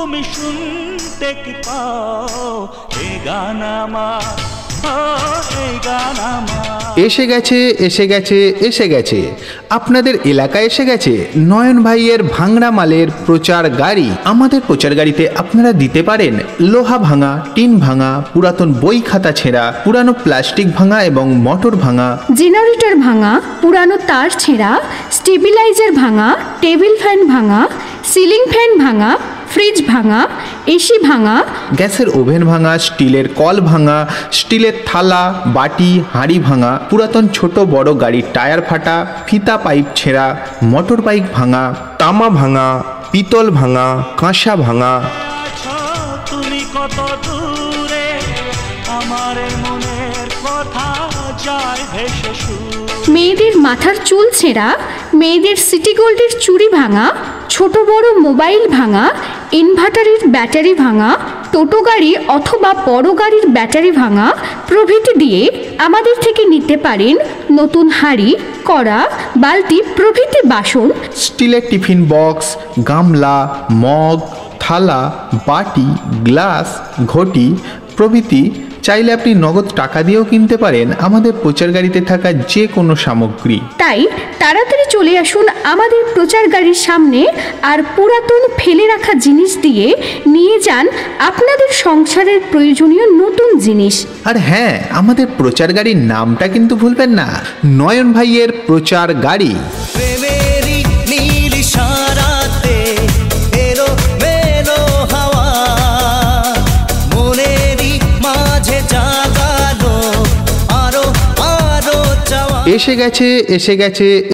তুমি শুনতে কি পাও এই গান আমার, এই গান আমার। এসে গেছে এসে গেছে এসে গেছে, আপনাদের এলাকায় এসে গেছে নয়ন ভাইয়ের ভাঙড়া মালের প্রচার গাড়ি। আমাদের প্রচার গাড়িতে আপনারা দিতে পারেন লোহা ভাঙা, টিন ভাঙা, পুরাতন বই খাতা ছেঁড়া, পুরানো প্লাস্টিক ভাঙা এবং মোটর ভাঙা, জেনারেটর ভাঙা, পুরানো তার ছেঁড়া, স্টেবিলাইজার ভাঙা, টেবিল ফ্যান ভাঙা, সিলিং ফ্যান ভাঙা, ফ্রিজ ভাঙা, এসি ভাঙা, গ্যাসের ওভেন ভাঙা, স্টিলের কল ভাঙা, স্টিলের থালা বাটি হাঁড়ি ভাঙা, পুরাতন ছোট বড় গাড়ির টায়ার ফাটা, ফিতা পাইপ ছেঁড়া, মোটর বাইক ভাঙা, তামা ভাঙা, পিতল ভাঙা, কাঁসা ভাঙা। তুমি কত দূরে, আমার মনের কথা যায় ভেসে সুর। মেয়েদের মাথার চুল ছেঁড়া, মেয়েদের সিটি গোল্ডের চুড়ি ভাঙা, ছোট বড় মোবাইল ভাঙা, ইনভার্টারের ব্যাটারি ভাঙা, টোটো গাড়ি অথবা বড় গাড়ির ব্যাটারি ভাঙা প্রভৃতি দিয়ে আমাদের থেকে নিতে পারেন নতুন হাঁড়ি, কড়া, বালতি প্রভৃতি বাসন, স্টিলের টিফিন বক্স, গামলা, মগ, থালা, বাটি, গ্লাস, ঘটি প্রভৃতি। চাইলে আপনি নগদ টাকা দিয়েও কিনতে পারেন আমাদের প্রচার গাড়িতে থাকা যে কোনো সামগ্রী। তাই তাড়াতাড়ি চলে আসুন আমাদের প্রচার গাড়ির সামনে, আর পুরাতন ফেলে রাখা জিনিস দিয়ে নিয়ে যান আপনাদের সংসারের প্রয়োজনীয় নতুন জিনিস। আর হ্যাঁ, আমাদের প্রচার গাড়ির নামটা কিন্তু ভুলবেন না, নয়ন ভাইয়ের প্রচার গাড়ি। প্রেমেরই নীল ইশারাতে এলো মেলো হাওয়া, মনেরই মাঝে জাগালো আরো আরো চাওয়া। এসে গেছে এসে গেছে